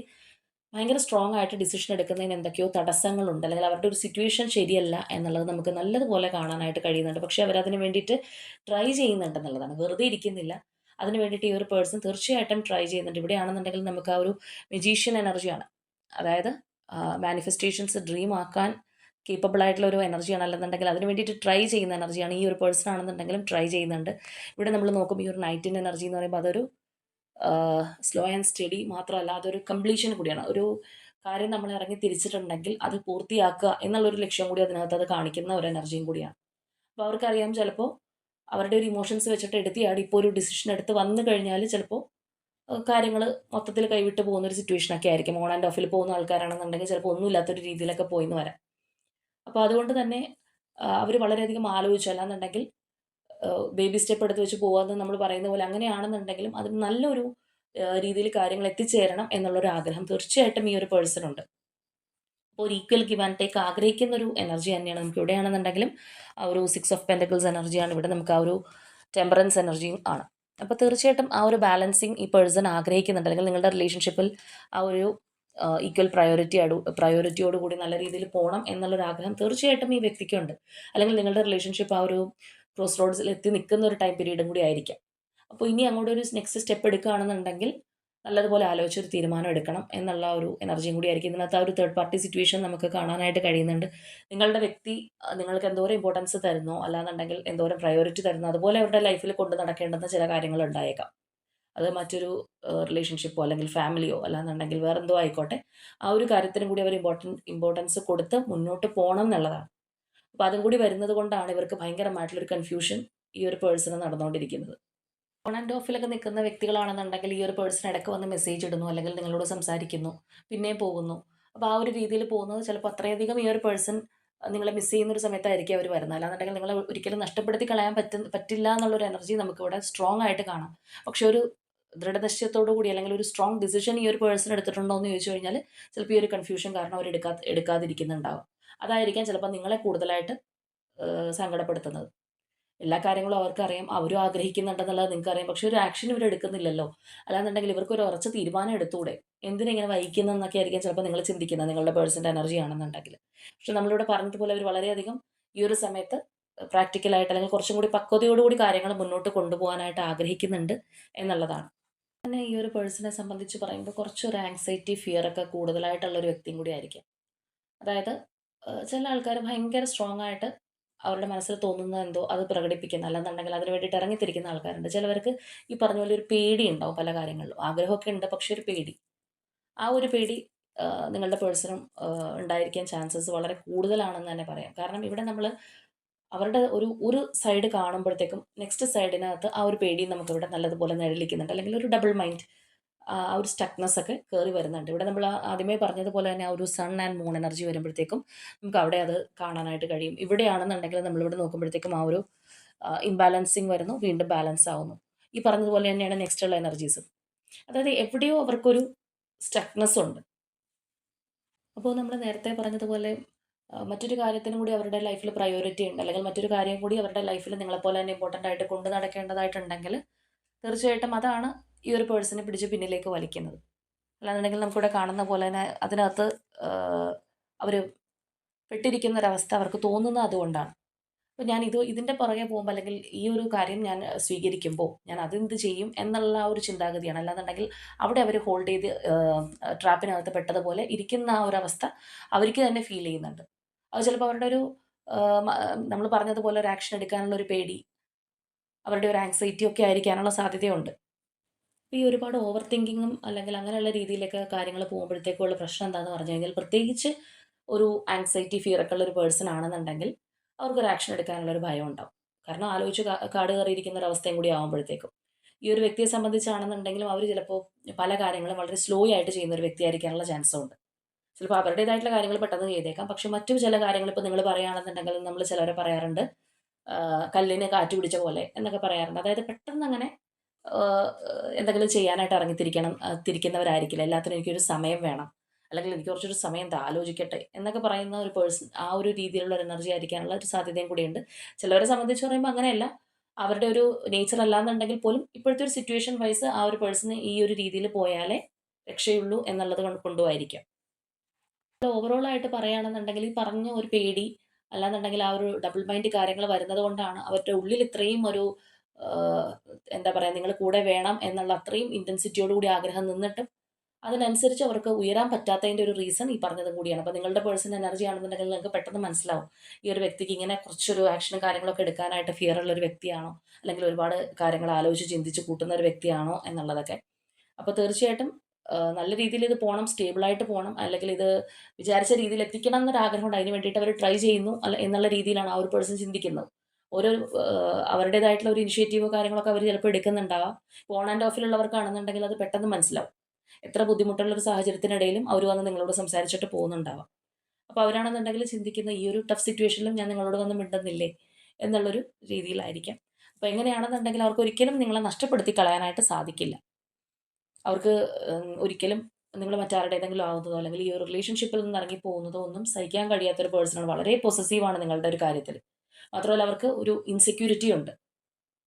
S1: ഭയങ്കര സ്ട്രോങ് ആയിട്ട് ഡിസിഷൻ എടുക്കുന്നതിന് എന്തൊക്കെയോ തടസ്സങ്ങളുണ്ട്. അല്ലെങ്കിൽ അവരുടെ ഒരു സിറ്റുവേഷൻ ശരിയല്ല എന്നുള്ളത് നമുക്ക് നല്ലതുപോലെ കാണാനായിട്ട് കഴിയുന്നുണ്ട്. പക്ഷേ അവരതിന് വേണ്ടിയിട്ട് ട്രൈ ചെയ്യുന്നുണ്ടെന്നുള്ളതാണ്. വെറുതെ ഇരിക്കുന്നില്ല. അതിന് വേണ്ടിയിട്ട് ഈ ഒരു പേഴ്സൺ തീർച്ചയായിട്ടും ട്രൈ ചെയ്യുന്നുണ്ട്. ഇവിടെയാണെന്നുണ്ടെങ്കിൽ നമുക്ക് ആ ഒരു മജീഷ്യൻ എനർജിയാണ്. അതായത് മാനിഫെസ്റ്റേഷൻസ് ഡ്രീം ആക്കാൻ കേപ്പബിൾ ആയിട്ടുള്ള ഒരു എനർജിയാണ്. അല്ലെന്നുണ്ടെങ്കിൽ അതിന് വേണ്ടിയിട്ട് ട്രൈ ചെയ്യുന്ന എനർജിയാണ്. ഈ ഒരു പേഴ്സൺ ആണെന്നുണ്ടെങ്കിലും ട്രൈ ചെയ്യുന്നുണ്ട്. ഇവിടെ നമ്മൾ നോക്കുമ്പോൾ ഈ ഒരു നൈറ്റിൻ്റെ എനർജി എന്ന് പറയുമ്പോൾ അതൊരു സ്ലോ ആൻഡ് സ്റ്റഡി മാത്രമല്ല അതൊരു കംപ്ലീഷൻ കൂടിയാണ്. ഒരു കാര്യം നമ്മൾ ഇറങ്ങി തിരിച്ചിട്ടുണ്ടെങ്കിൽ അത് പൂർത്തിയാക്കുക എന്നുള്ളൊരു ലക്ഷ്യം കൂടി അതിനകത്ത് അത് കാണിക്കുന്ന ഒരു എനർജിയും കൂടിയാണ്. അപ്പോൾ അവർക്കറിയാം ചിലപ്പോൾ അവരുടെ ഒരു ഇമോഷൻസ് വെച്ചിട്ട് എടുത്തിയാടി ഇപ്പോൾ ഒരു ഡിസിഷൻ എടുത്ത് വന്നു കഴിഞ്ഞാൽ ചിലപ്പോൾ കാര്യങ്ങൾ മൊത്തത്തിൽ കൈവിട്ട് പോകുന്ന ഒരു സിറ്റുവേഷനൊക്കെ ആയിരിക്കും. ഓൺ ആൻഡ് ഓഫിൽ പോകുന്ന ആൾക്കാരാണെന്നുണ്ടെങ്കിൽ ചിലപ്പോൾ ഒന്നുമില്ലാത്തൊരു രീതിയിലൊക്കെ പോയിന്ന് വരാം. അപ്പോൾ അതുകൊണ്ട് തന്നെ അവർ വളരെയധികം ആലോചിച്ചു. അല്ലാന്നുണ്ടെങ്കിൽ ബേബി സ്റ്റെപ്പ് എടുത്ത് വെച്ച് പോകാമെന്ന് നമ്മൾ പറയുന്ന പോലെ അങ്ങനെയാണെന്നുണ്ടെങ്കിലും അതിന് നല്ലൊരു രീതിയിൽ കാര്യങ്ങൾ എത്തിച്ചേരണം എന്നുള്ളൊരു ആഗ്രഹം തീർച്ചയായിട്ടും ഈ ഒരു പേഴ്സണുണ്ട്. അപ്പോൾ ഒരു ഈക്വൽ ഗിവ് ആൻഡ് ടേക്ക് ആഗ്രഹിക്കുന്ന ഒരു എനർജി തന്നെയാണ് നമുക്ക് ഇവിടെയാണെന്നുണ്ടെങ്കിലും ആ ഒരു 6 ഓഫ് പെൻറ്റക്കിൾസ് എനർജിയാണ്. ഇവിടെ നമുക്ക് ആ ഒരു ടെമ്പറൻസ് എനർജിയും ആണ്. അപ്പോൾ തീർച്ചയായിട്ടും ആ ഒരു ബാലൻസിങ് ഈ പേഴ്സൺ ആഗ്രഹിക്കുന്നുണ്ട്. അല്ലെങ്കിൽ നിങ്ങളുടെ റിലേഷൻഷിപ്പിൽ ആ ഒരു ഈക്വൽ പ്രയോറിറ്റിയോട് കൂടി നല്ല രീതിയിൽ പോകണം എന്നുള്ളൊരു ആഗ്രഹം തീർച്ചയായിട്ടും ഈ വ്യക്തിക്കുണ്ട്. അല്ലെങ്കിൽ നിങ്ങളുടെ റിലേഷൻഷിപ്പ് ആ ഒരു ക്രോസ് റോഡ്സിൽ എത്തി നിൽക്കുന്ന ഒരു ടൈം പീരീഡും കൂടി ആയിരിക്കാം. അപ്പോൾ ഇനി അങ്ങോട്ട് ഒരു നെക്സ്റ്റ് സ്റ്റെപ്പ് എടുക്കുകയാണെന്നുണ്ടെങ്കിൽ നല്ലതുപോലെ ആലോചിച്ചൊരു തീരുമാനം എടുക്കണം എന്നുള്ള ഒരു എനർജിയും കൂടി ആയിരിക്കും ഇതിനകത്ത്. ആ ഒരു തേർഡ് പാർട്ടി സിറ്റുവേഷൻ നമുക്ക് കാണാനായിട്ട് കഴിയുന്നുണ്ട്. നിങ്ങളുടെ വ്യക്തി നിങ്ങൾക്ക് എന്തോരം ഇമ്പോർട്ടൻസ് തരുന്നോ, അല്ലാന്നുണ്ടെങ്കിൽ എന്തോരം പ്രയോറിറ്റി തരുന്നോ, അതുപോലെ അവരുടെ ലൈഫിൽ കൊണ്ട് നടക്കേണ്ടുന്ന ചില കാര്യങ്ങൾ ഉണ്ടായേക്കാം. അത് മറ്റൊരു റിലേഷൻഷിപ്പോ അല്ലെങ്കിൽ ഫാമിലിയോ അല്ലാന്നുണ്ടെങ്കിൽ വേറെന്തോ ആയിക്കോട്ടെ, ആ ഒരു കാര്യത്തിനും കൂടി അവർ ഇമ്പോർട്ടൻസ് കൊടുത്ത് മുന്നോട്ട് പോകണം എന്നുള്ളതാണ്. അപ്പോൾ അതും കൂടി വരുന്നത് കൊണ്ടാണ് ഇവർക്ക് ഭയങ്കരമായിട്ടുള്ളൊരു കൺഫ്യൂഷൻ ഈ ഒരു പേഴ്സണ് നടന്നുകൊണ്ടിരിക്കുന്നത്. ഓൺ ആൻഡ് ഓഫിലൊക്കെ നിൽക്കുന്ന വ്യക്തികളാണെന്നുണ്ടെങ്കിൽ ഈ ഒരു പേഴ്സൺ ഇടയ്ക്ക് വന്ന് മെസ്സേജ് ഇടുന്നു, അല്ലെങ്കിൽ നിങ്ങളോട് സംസാരിക്കുന്നു, പിന്നെയും പോകുന്നു. അപ്പോൾ ആ ഒരു രീതിയിൽ പോകുന്നത് ചിലപ്പോൾ അത്രയധികം ഈ ഒരു പേഴ്സൺ നിങ്ങളെ മിസ് ചെയ്യുന്ന ഒരു സമയത്തായിരിക്കും അവർ വരുന്നത്. അല്ലാന്നുണ്ടെങ്കിൽ നിങ്ങളെ ഒരിക്കലും നഷ്ടപ്പെടുത്തി കളയാൻ പറ്റില്ല എന്നുള്ളൊരു എനർജി നമുക്കിവിടെ സ്ട്രോങ് ആയിട്ട് കാണാം. പക്ഷെ ഒരു ദൃഢനിശ്ചയത്തോടു കൂടി അല്ലെങ്കിൽ ഒരു സ്ട്രോങ് ഡിസിഷൻ ഈ ഒരു പേഴ്സൺ എടുത്തിട്ടുണ്ടോ എന്ന് ചോദിച്ചു കഴിഞ്ഞാൽ ചിലപ്പോൾ ഈ ഒരു കൺഫ്യൂഷൻ കാരണം അവർ എടുക്കാതിരിക്കുന്നുണ്ടാവും. അതായിരിക്കാം ചിലപ്പോൾ നിങ്ങളെ കൂടുതലായിട്ട് സങ്കടപ്പെടുത്തുന്നത്. എല്ലാ കാര്യങ്ങളും അവർക്കറിയാം. അവരും ആഗ്രഹിക്കുന്നുണ്ടെന്നുള്ളത് നിങ്ങൾക്കറിയാം. പക്ഷെ ഒരു ആക്ഷൻ ഇവർ എടുക്കുന്നില്ലല്ലോ. അല്ലാന്നുണ്ടെങ്കിൽ ഇവർക്കൊരു ഉറച്ച തീരുമാനം എടുത്തൂടെ? എന്തിനാ ഇങ്ങനെ വൈകുന്നതെന്നൊക്കെ ആയിരിക്കും ചിലപ്പോൾ നിങ്ങൾ ചിന്തിക്കുന്നത്, നിങ്ങളുടെ പേഴ്സൻ്റെ എനർജി ആണെന്നുണ്ടെങ്കിൽ. പക്ഷെ നമ്മളിവിടെ പറഞ്ഞതുപോലെ അവർ വളരെയധികം ഈ ഒരു സമയത്ത് പ്രാക്ടിക്കലായിട്ട് അല്ലെങ്കിൽ കുറച്ചും കൂടി പക്വതയോടുകൂടി കാര്യങ്ങൾ മുന്നോട്ട് കൊണ്ടുപോകാനായിട്ട് ആഗ്രഹിക്കുന്നുണ്ട് എന്നുള്ളതാണ്. പിന്നെ ഈ ഒരു പേഴ്സണെ സംബന്ധിച്ച് പറയുമ്പോൾ കുറച്ചൊരു ആങ്സൈറ്റി, ഫിയർ ഒക്കെ കൂടുതലായിട്ടുള്ള ഒരു വ്യക്തിയും കൂടി ആയിരിക്കും. അതായത് ചില ആൾക്കാർ ഭയങ്കര സ്ട്രോങ് ആയിട്ട് അവരുടെ മനസ്സിൽ തോന്നുന്നത് എന്തോ അത് പ്രകടിപ്പിക്കുന്ന, അല്ലെന്നുണ്ടെങ്കിൽ അതിന് വേണ്ടിയിട്ട് ഇറങ്ങിത്തിരിക്കുന്ന ആൾക്കാരുണ്ട്. ചിലവർക്ക് ഈ പറഞ്ഞ പോലെ ഒരു പേടി ഉണ്ടാവും പല കാര്യങ്ങളിലും. ആഗ്രഹമൊക്കെ ഉണ്ട്, പക്ഷെ ഒരു പേടി. ആ ഒരു പേടി നിങ്ങളുടെ പേഴ്സണും ഉണ്ടായിരിക്കാൻ ചാൻസസ് വളരെ കൂടുതലാണെന്ന് തന്നെ പറയാം. കാരണം ഇവിടെ നമ്മൾ അവരുടെ ഒരു സൈഡ് കാണുമ്പോഴത്തേക്കും നെക്സ്റ്റ് സൈഡിനകത്ത് ആ ഒരു പേടി നമുക്കിവിടെ നല്ലതുപോലെ നിഴലിക്കുന്നുണ്ട്. അല്ലെങ്കിൽ ഒരു ഡബിൾ മൈൻഡ്, ആ ഒരു സ്റ്റക്നെസ് ഒക്കെ കയറി വരുന്നുണ്ട്. ഇവിടെ നമ്മൾ ആദ്യമേ പറഞ്ഞതുപോലെ തന്നെ ആ ഒരു സൺ ആൻഡ് മൂൺ എനർജി വരുമ്പോഴത്തേക്കും നമുക്ക് അവിടെ അത് കാണാനായിട്ട് കഴിയും. ഇവിടെയാണെന്നുണ്ടെങ്കിൽ നമ്മളിവിടെ നോക്കുമ്പോഴത്തേക്കും ആ ഒരു ഇംബാലൻസിങ് വരുന്നു, വീണ്ടും ബാലൻസ് ആവുന്നു. ഈ പറഞ്ഞതുപോലെ തന്നെയാണ് നെക്സ്റ്റ് ഉള്ള എനർജീസും. അതായത് എവിടെയോ അവർക്കൊരു സ്റ്റക്നെസ് ഉണ്ട്. അപ്പോൾ നമ്മൾ നേരത്തെ പറഞ്ഞതുപോലെ മറ്റൊരു കാര്യത്തിനും കൂടി അവരുടെ ലൈഫിൽ പ്രയോറിറ്റി ഉണ്ട്, അല്ലെങ്കിൽ മറ്റൊരു കാര്യം കൂടി അവരുടെ ലൈഫിൽ നിങ്ങളെപ്പോലെ തന്നെ ഇമ്പോർട്ടൻ്റ് ആയിട്ട് കൊണ്ട് നടക്കേണ്ടതായിട്ടുണ്ടെങ്കിൽ തീർച്ചയായിട്ടും അതാണ് ഈ ഒരു പേഴ്സണെ പിടിച്ച് പിന്നിലേക്ക് വലിക്കുന്നത്. അല്ലാന്നുണ്ടെങ്കിൽ നമുക്കിവിടെ കാണുന്ന പോലെ തന്നെ അതിനകത്ത് അവർ പെട്ടിരിക്കുന്ന ഒരവസ്ഥ അവർക്ക് തോന്നുന്നത് അതുകൊണ്ടാണ്. അപ്പോൾ ഞാൻ ഇതിൻ്റെ പുറകെ പോകുമ്പോൾ, അല്ലെങ്കിൽ ഈ ഒരു കാര്യം ഞാൻ സ്വീകരിക്കുമ്പോൾ ഞാൻ അതെന്ത് ചെയ്യും എന്നുള്ള ആ ഒരു ചിന്താഗതിയാണ്. അല്ലാന്നുണ്ടെങ്കിൽ അവിടെ അവർ ഹോൾഡ് ചെയ്ത് ട്രാപ്പിനകത്ത് പെട്ടതുപോലെ ഇരിക്കുന്ന ആ ഒരു അവസ്ഥ അവർക്ക് തന്നെ ഫീൽ ചെയ്യുന്നുണ്ട്. അത് ചിലപ്പോൾ അവരുടെ ഒരു നമ്മൾ പറഞ്ഞതുപോലെ ഒരു ആക്ഷൻ എടുക്കാനുള്ള ഒരു പേടി, അവരുടെ ഒരു ആങ്സൈറ്റി ഒക്കെ ആയിരിക്കാനുള്ള സാധ്യതയുണ്ട്. ഈ ഒരുപാട് ഓവർ തിങ്കിങ്ങും അല്ലെങ്കിൽ അങ്ങനെയുള്ള രീതിയിലൊക്കെ കാര്യങ്ങൾ പോകുമ്പോഴത്തേക്കുള്ള പ്രശ്നം എന്താണെന്ന് പറഞ്ഞു കഴിഞ്ഞാൽ, പ്രത്യേകിച്ച് ഒരു ആങ്സൈറ്റി, ഫിയർ ഒക്കെ ഉള്ള ഒരു പേഴ്സൺ ആണെന്നുണ്ടെങ്കിൽ അവർക്കൊരു ആക്ഷൻ എടുക്കാനുള്ളൊരു ഭയം ഉണ്ടാവും. കാരണം ആലോചിച്ച് കാട് കയറിയിരിക്കുന്ന ഒരു അവസ്ഥയും കൂടി ആകുമ്പോഴത്തേക്കും. ഈ ഒരു വ്യക്തിയെ സംബന്ധിച്ചാണെന്നുണ്ടെങ്കിലും അവർ ചിലപ്പോൾ പല കാര്യങ്ങളും വളരെ സ്ലോ ആയിട്ട് ചെയ്യുന്ന ഒരു വ്യക്തിയായിരിക്കാനുള്ള ചാൻസും ഉണ്ട്. ചിലപ്പോൾ അവരുടേതായിട്ടുള്ള കാര്യങ്ങൾ പെട്ടെന്ന് ചെയ്തേക്കാം. പക്ഷെ മറ്റു ചില കാര്യങ്ങൾ ഇപ്പോൾ നിങ്ങൾ പറയുകയാണെന്നുണ്ടെങ്കിൽ നമ്മൾ ചിലവരെ പറയാറുണ്ട്, കല്ലിന് കാറ്റ് പിടിച്ച പോലെ എന്നൊക്കെ പറയാറുണ്ട്. അതായത് പെട്ടെന്ന് അങ്ങനെ ആഹ് എന്തെങ്കിലും ചെയ്യാനായിട്ട് തിരിക്കുന്നവരായിരിക്കില്ല. എല്ലാത്തിനും എനിക്കൊരു സമയം വേണം, അല്ലെങ്കിൽ എനിക്ക് കുറച്ചൊരു സമയം താ ആലോചിക്കട്ടെ എന്നൊക്കെ പറയുന്ന ഒരു പേഴ്സൺ, ആ ഒരു രീതിയിലുള്ള ഒരു എനർജി ആയിരിക്കാനുള്ള ഒരു സാധ്യതയും കൂടിയുണ്ട്. ചിലവരെ സംബന്ധിച്ച് പറയുമ്പോൾ അങ്ങനെയല്ല. അവരുടെ ഒരു നേച്ചർ അല്ലാന്നുണ്ടെങ്കിൽ പോലും ഇപ്പോഴത്തെ ഒരു സിറ്റുവേഷൻ വൈസ് ആ ഒരു പേഴ്സണ് ഈ ഒരു രീതിയിൽ പോയാലേ രക്ഷയുള്ളൂ എന്നുള്ളത് കൊണ്ടുമായിരിക്കാം. ഓവറോൾ ആയിട്ട് പറയുകയാണെന്നുണ്ടെങ്കിൽ ഈ പറഞ്ഞ ഒരു പേടി, അല്ലാന്നുണ്ടെങ്കിൽ ആ ഒരു ഡബിൾ മൈൻഡ് കാര്യങ്ങൾ വരുന്നത് കൊണ്ടാണ് അവരുടെ ഉള്ളിൽ ഇത്രയും ഒരു ആഹ്, എന്താ പറയുക, നിങ്ങൾ കൂടെ വേണം എന്നുള്ള അത്രയും ഇന്റൻസിറ്റിയോട് കൂടി ആഗ്രഹം നിന്നിട്ടും അതിനനുസരിച്ച് അവർക്ക് ഉയരാൻ പറ്റാത്തതിൻ്റെ ഒരു റീസൺ ഈ പറഞ്ഞതും കൂടിയാണ്. അപ്പോൾ നിങ്ങളുടെ പേഴ്സൺ എനർജി ആണെന്നുണ്ടെങ്കിൽ നിങ്ങൾക്ക് പെട്ടെന്ന് മനസ്സിലാവും ഈ ഒരു വ്യക്തിക്ക് ഇങ്ങനെ കുറച്ചൊരു ആക്ഷനും കാര്യങ്ങളൊക്കെ എടുക്കാനായിട്ട് ഫിയർ ഉള്ള ഒരു വ്യക്തിയാണോ, അല്ലെങ്കിൽ ഒരുപാട് കാര്യങ്ങൾ ആലോചിച്ച് ചിന്തിച്ച് കൂട്ടുന്ന ഒരു വ്യക്തിയാണോ എന്നുള്ളതൊക്കെ. അപ്പോൾ തീർച്ചയായിട്ടും നല്ല രീതിയിൽ ഇത് പോണം, സ്റ്റേബിളായിട്ട് പോണം, അല്ലെങ്കിൽ ഇത് വിചാരിച്ച രീതിയിൽ എത്തിക്കണം എന്നൊരാഗ്രഹമുണ്ട്. അതിന് വേണ്ടിയിട്ട് അവർ ട്രൈ ചെയ്യുന്നു എന്നുള്ള രീതിയിലാണ് ആ ഒരു പേഴ്സൺ ചിന്തിക്കുന്നത്. ഓരോ അവരുടേതായിട്ടുള്ള ഒരു ഇനിഷ്യേറ്റീവോ കാര്യങ്ങളൊക്കെ അവർ ചിലപ്പോൾ എടുക്കുന്നുണ്ടാവാം. ഓൺ ആൻഡ് ഓഫിലുള്ളവർക്കാണെന്നുണ്ടെങ്കിൽ അത് പെട്ടെന്ന് മനസ്സിലാവും. എത്ര ബുദ്ധിമുട്ടുള്ള ഒരു സാഹചര്യത്തിനിടയിലും അവർ വന്ന് നിങ്ങളോട് സംസാരിച്ചിട്ട് പോകുന്നുണ്ടാവാം. അപ്പോൾ അവരാണെന്നുണ്ടെങ്കിൽ ചിന്തിക്കുന്ന ഈ ഒരു ടഫ് സിറ്റുവേഷനിലും ഞാൻ നിങ്ങളോട് വന്ന് മിണ്ടുന്നില്ലേ എന്നുള്ളൊരു രീതിയിലായിരിക്കാം. അപ്പോൾ എങ്ങനെയാണെന്നുണ്ടെങ്കിൽ അവർക്ക് ഒരിക്കലും നിങ്ങളെ നഷ്ടപ്പെടുത്തി കളയാനായിട്ട് സാധിക്കില്ല. അവർക്ക് ഒരിക്കലും നിങ്ങൾ മറ്റാരുടേതെങ്കിലും ആവുന്നതോ അല്ലെങ്കിൽ ഈ ഒരു റിലേഷൻഷിപ്പിൽ നിന്ന് ഇറങ്ങിപ്പോകുന്നതോ ഒന്നും സഹിക്കാൻ കഴിയാത്തൊരു പേഴ്സണാണ്. വളരെ പൊസസീവാണ് നിങ്ങളുടെ ഒരു കാര്യത്തിൽ. മാത്രമല്ല അവർക്ക് ഒരു ഇൻസെക്യൂരിറ്റി ഉണ്ട്.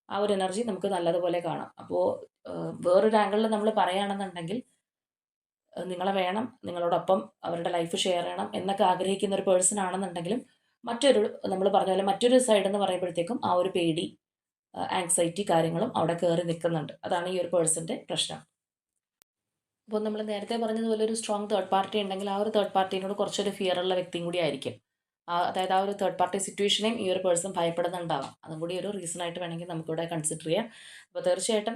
S1: ആ ഒരു എനർജി നമുക്ക് നല്ലതുപോലെ കാണാം. അപ്പോൾ വേറൊരു ആംഗിളിൽ നമ്മൾ പറയുകയാണെന്നുണ്ടെങ്കിൽ നിങ്ങളെ വേണം, നിങ്ങളോടൊപ്പം അവരുടെ ലൈഫ് ഷെയർ ചെയ്യണം എന്നൊക്കെ ആഗ്രഹിക്കുന്ന ഒരു പേഴ്സൺ ആണെന്നുണ്ടെങ്കിലും മറ്റൊരു, നമ്മൾ പറഞ്ഞ പോലെ മറ്റൊരു സൈഡ് എന്ന് പറയുമ്പോഴത്തേക്കും ആ ഒരു പേടി, ആങ്സൈറ്റി കാര്യങ്ങളും അവിടെ കയറി നിൽക്കുന്നുണ്ട്. അതാണ് ഈ ഒരു പേഴ്സൻ്റെ പ്രശ്നം. അപ്പോൾ നമ്മൾ നേരത്തെ പറഞ്ഞതുപോലെ ഒരു സ്ട്രോങ് തേർഡ് പാർട്ടി ഉണ്ടെങ്കിൽ ആ ഒരു തേർഡ് പാർട്ടീനോട് കുറച്ചൊരു ഫിയറുള്ള വ്യക്തിയും കൂടി ആയിരിക്കും. അതായത് ആ ഒരു തേർഡ് പാർട്ടി സിറ്റുവേഷനെയും ഈ ഒരു പേഴ്സൺ ഭയപ്പെടുന്നുണ്ടാവാം. അതും കൂടി ഒരു റീസൺ ആയിട്ട് വേണമെങ്കിൽ നമുക്കിവിടെ കൺസിഡർ ചെയ്യാം. അപ്പോൾ തീർച്ചയായിട്ടും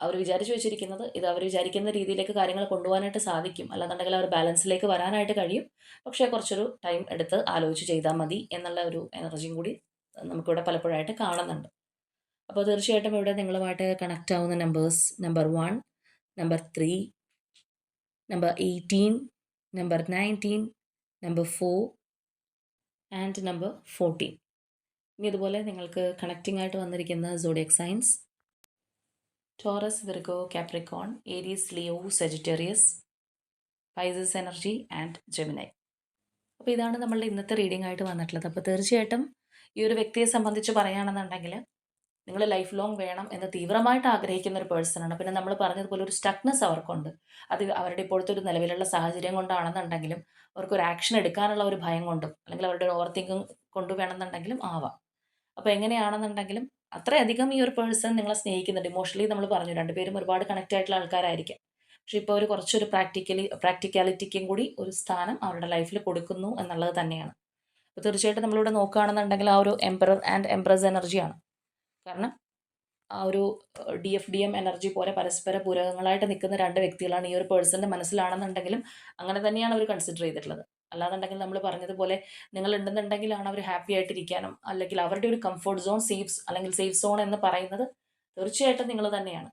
S1: അവർ വിചാരിച്ചു വെച്ചിരിക്കുന്നത് ഇത് അവർ വിചാരിക്കുന്ന രീതിയിലേക്ക് കാര്യങ്ങൾ കൊണ്ടുപോകാനായിട്ട് സാധിക്കും. അല്ലാന്നുണ്ടെങ്കിൽ അവർ ബാലൻസിലേക്ക് വരാനായിട്ട് കഴിയും. പക്ഷേ കുറച്ചൊരു ടൈം എടുത്ത് ആലോചിച്ച് ചെയ്താൽ മതി എന്നുള്ള ഒരു എനർജിയും കൂടി നമുക്കിവിടെ പലപ്പോഴായിട്ട് കാണുന്നുണ്ട്. അപ്പോൾ തീർച്ചയായിട്ടും ഇവിടെ നിങ്ങളുമായിട്ട് കണക്റ്റ് ആവുന്ന numbers number 1, number 3, number 18, number 19, number 4 and number 14. ഇനി ഇതുപോലെ നിങ്ങൾക്ക് കണക്റ്റിംഗ് ആയിട്ട് വന്നിരിക്കുന്ന zodiac signs Taurus, Virgo, Capricorn, Aries, Leo, Sagittarius, Pisces energy and Gemini. അപ്പോൾ ഇതാണ് നമ്മളുടെ ഇന്നത്തെ റീഡിംഗ് ആയിട്ട് വന്നിട്ടുള്ളത്. അപ്പോൾ തീർച്ചയായിട്ടും ഈ ഒരു വ്യക്തിയെ സംബന്ധിച്ച് പറയുകയാണെന്നുണ്ടെങ്കിൽ നിങ്ങൾ ലൈഫ് ലോങ് വേണം എന്ന് തീവ്രമായിട്ട് ആഗ്രഹിക്കുന്ന ഒരു പേഴ്സണാണ്. പിന്നെ നമ്മൾ പറഞ്ഞതുപോലെ ഒരു സ്റ്റക്നെസ് അവർക്കുണ്ട്. അത് അവരുടെ ഇപ്പോഴത്തെ ഒരു നിലവിലുള്ള സാഹചര്യം കൊണ്ടാണെന്നുണ്ടെങ്കിലും അവർക്കൊരു ആക്ഷൻ എടുക്കാനുള്ള ഒരു ഭയം കൊണ്ടും അല്ലെങ്കിൽ അവരുടെ ഒരു ഓവർ തിങ്കിങ് കൊണ്ട് വേണമെന്നുണ്ടെങ്കിലും ആവാം. അപ്പോൾ എങ്ങനെയാണെന്നുണ്ടെങ്കിലും അത്രയധികം ഈ ഒരു പേഴ്സൺ നിങ്ങളെ സ്നേഹിക്കുന്നുണ്ട്. ഇമോഷണലി നമ്മൾ പറഞ്ഞു രണ്ടുപേരും ഒരുപാട് കണക്റ്റ് ആയിട്ടുള്ള ആൾക്കാരായിരിക്കാം. പക്ഷെ ഇപ്പോൾ ഒരു കുറച്ചൊരു പ്രാക്ടിക്കാലിറ്റിക്കും കൂടി ഒരു സ്ഥാനം അവരുടെ ലൈഫിൽ കൊടുക്കുന്നു എന്നുള്ളത് തന്നെയാണ്. അപ്പോൾ തീർച്ചയായിട്ടും നമ്മളിവിടെ നോക്കുകയാണെന്നുണ്ടെങ്കിൽ ആ ഒരു എംപറർ ആൻഡ് എംപ്രസ് എനർജിയാണ്. കാരണം ആ ഒരു DFDM എനർജി പോലെ പരസ്പര പൂരകങ്ങളായിട്ട് നിൽക്കുന്ന രണ്ട് വ്യക്തികളാണ് ഈ ഒരു പേഴ്സൻ്റെ മനസ്സിലാണെന്നുണ്ടെങ്കിലും അങ്ങനെ തന്നെയാണ് അവർ കൺസിഡർ ചെയ്തിട്ടുള്ളത്. അല്ലാന്നുണ്ടെങ്കിൽ നമ്മൾ പറഞ്ഞതുപോലെ നിങ്ങൾ ഉണ്ടെന്നുണ്ടെങ്കിലാണ് അവർ ഹാപ്പി ആയിട്ടിരിക്കാനും അല്ലെങ്കിൽ അവരുടെ ഒരു കംഫർട്ട് സോൺ അല്ലെങ്കിൽ സേഫ് സോൺ എന്ന് പറയുന്നത് തീർച്ചയായിട്ടും നിങ്ങൾ തന്നെയാണ്.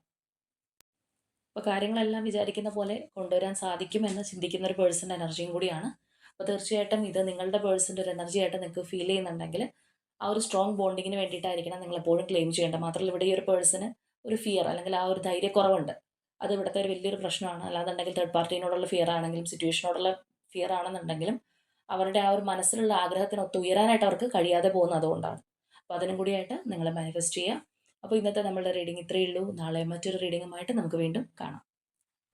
S1: അപ്പോൾ കാര്യങ്ങളെല്ലാം വിചാരിക്കുന്ന പോലെ കൊണ്ടുവരാൻ സാധിക്കും എന്ന് ചിന്തിക്കുന്ന ഒരു പേഴ്സൻ്റെ എനർജിയും കൂടിയാണ്. അപ്പോൾ തീർച്ചയായിട്ടും ഇത് നിങ്ങളുടെ പേഴ്സൻ്റെ ഒരു എനർജി ആയിട്ട് നിങ്ങൾക്ക് ഫീൽ ചെയ്യുന്നുണ്ടെങ്കിൽ ആ ഒരു സ്ട്രോങ് ബോണ്ടിങ്ങിന് വേണ്ടിയിട്ടായിരിക്കണം നിങ്ങൾ എപ്പോഴും ക്ലെയിം ചെയ്യേണ്ടത്. മാത്രമല്ല ഇവിടെ ഈ ഒരു പേഴ്സണ് ഒരു ഫിയർ അല്ലെങ്കിൽ ആ ഒരു ധൈര്യക്കുറവുണ്ട്. അത് ഇവിടുത്തെ ഒരു വലിയൊരു പ്രശ്നമാണ്. അല്ലാന്നുണ്ടെങ്കിൽ തേർഡ് പാർട്ടീനോടുള്ള ഫിയർ ആണെങ്കിലും സിറ്റുവേഷനോടുള്ള ഫിയർ ആണെന്നുണ്ടെങ്കിലും അവരുടെ ആ ഒരു മനസ്സിലുള്ള ആഗ്രഹത്തിനൊത്ത് ഉയരാനായിട്ട് അവർക്ക് കഴിയാതെ പോകുന്നത് അതുകൊണ്ടാണ്. അപ്പോൾ അതിനും കൂടിയായിട്ട് നിങ്ങൾ മാനിഫെസ്റ്റ് ചെയ്യുക. അപ്പോൾ ഇന്നത്തെ നമ്മളുടെ റീഡിംഗ് ഇത്രയേ ഉള്ളൂ. നാളെ മറ്റൊരു റീഡിങ്ങുമായിട്ട് നമുക്ക് വീണ്ടും കാണാം.